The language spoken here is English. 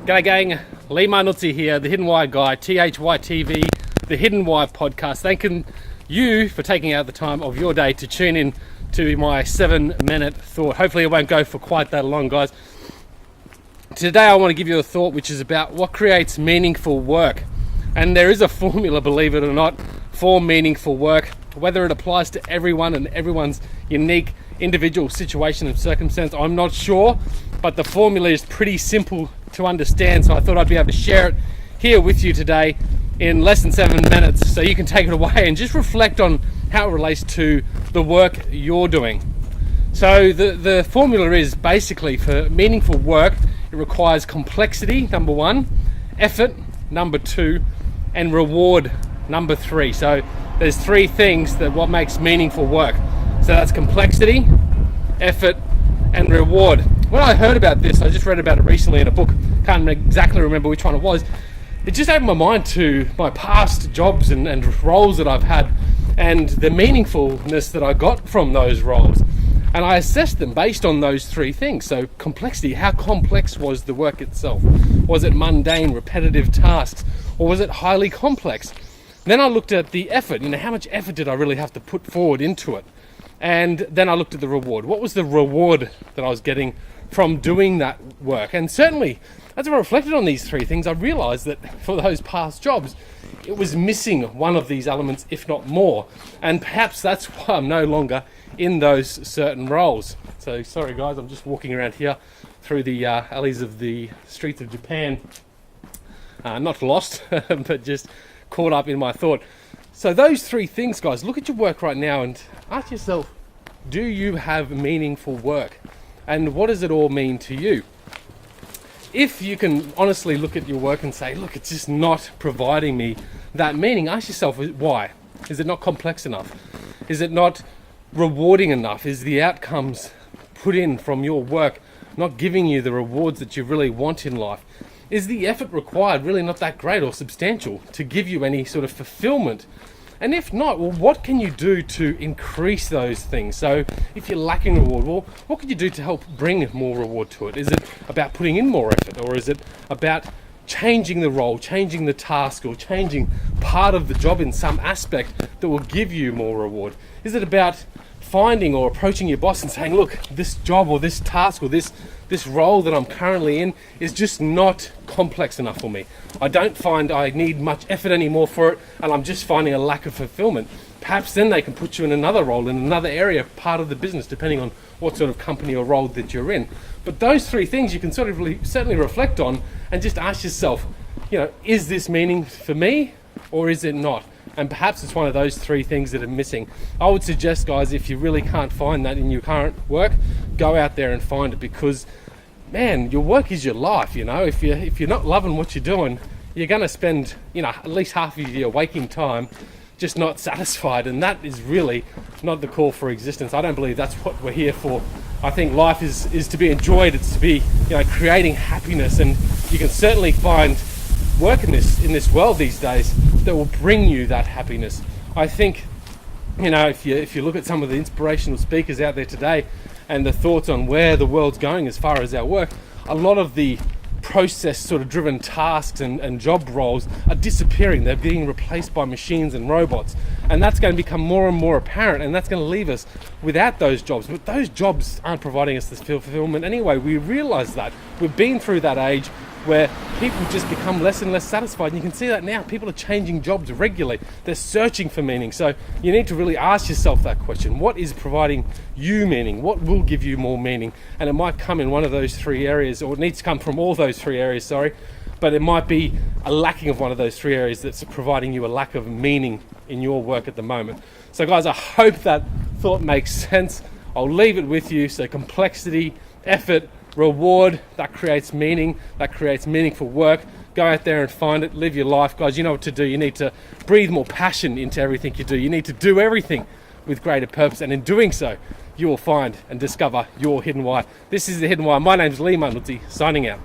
G'day gang, Lee Marnuzzi here, the Hidden Why guy, THYTV, the Hidden Why podcast. Thanking you for taking out the time of your day to tune in to my 7-minute thought. Hopefully it won't go for quite that long, guys. Today I want to give you a thought which is about what creates meaningful work. And there is a formula, believe it or not, for meaningful work. Whether it applies to everyone and everyone's unique individual situation and circumstance, I'm not sure, but the formula is pretty simple to understand, so I thought I'd be able to share it here with you today in less than 7 minutes so you can take it away and just reflect on how it relates to the work you're doing. So the formula is basically, for meaningful work, it requires complexity, number 1, effort, number 2, and reward, number 3. So there's 3 things that what makes meaningful work. So that's complexity, effort, and reward. When I heard about this, I just read about it recently in a book, can't exactly remember which one it was. It just opened my mind to my past jobs and roles that I've had and the meaningfulness that I got from those roles. And I assessed them based on those 3 things. So complexity, how complex was the work itself? Was it mundane, repetitive tasks, or was it highly complex? Then I looked at the effort, how much effort did I really have to put forward into it? And then I looked at the reward. What was the reward that I was getting from doing that work? And certainly, as I reflected on these 3 things, I realized that for those past jobs, it was missing one of these elements, if not more. And perhaps that's why I'm no longer in those certain roles. So sorry guys, I'm just walking around here through the alleys of the streets of Japan. Not lost, but just caught up in my thought. So those 3 things, guys, look at your work right now and ask yourself, do you have meaningful work? And what does it all mean to you? If you can honestly look at your work and say, look, it's just not providing me that meaning, ask yourself, why? Is it not complex enough? Is it not rewarding enough? Is the outcomes put in from your work not giving you the rewards that you really want in life? Is the effort required really not that great or substantial to give you any sort of fulfillment? And if not, well, what can you do to increase those things? So if you're lacking reward, well, what can you do to help bring more reward to it? Is it about putting in more effort, or is it about changing the role, changing the task, or changing part of the job in some aspect that will give you more reward? Is it about finding or approaching your boss and saying, look, this job or this task or this role that I'm currently in is just not complex enough for me. I don't find I need much effort anymore for it, and I'm just finding a lack of fulfillment. Perhaps then they can put you in another role, in another area, part of the business, depending on what sort of company or role that you're in. But those 3 things you can certainly reflect on and just ask yourself, is this meaning for me or is it not? And perhaps it's one of those 3 things that are missing. I would suggest, guys, if you really can't find that in your current work, go out there and find it, because, man, your work is your life. If you're not loving what you're doing, you're going to spend, at least half of your waking time just not satisfied, and that is really not the call for existence. I don't believe that's what we're here for. I think life is to be enjoyed. It's to be, creating happiness, and you can certainly find work in this world these days that will bring you that happiness. I think, if you look at some of the inspirational speakers out there today and the thoughts on where the world's going as far as our work, a lot of the process sort of driven tasks and job roles are disappearing. They're being replaced by machines and robots, and that's going to become more and more apparent, and that's going to leave us without those jobs. But those jobs aren't providing us this fulfillment anyway. We realize that. We've been through that age where people just become less and less satisfied, and you can see that now. People are changing jobs regularly. They're searching for meaning. So you need to really ask yourself that question. What is providing you meaning? What will give you more meaning? And it might come in one of those 3 areas, or it needs to come from all those 3 areas, but it might be a lacking of one of those 3 areas that's providing you a lack of meaning in your work at the moment. So guys, I hope that thought makes sense. I'll leave it with you. So complexity, effort, reward, that creates meaning, that creates meaningful work. Go out there and find it, live your life. Guys, you know what to do. You need to breathe more passion into everything you do. You need to do everything with greater purpose, and in doing so, you will find and discover your hidden why. This is the Hidden Why. My name's Lee Marnuzzi, signing out.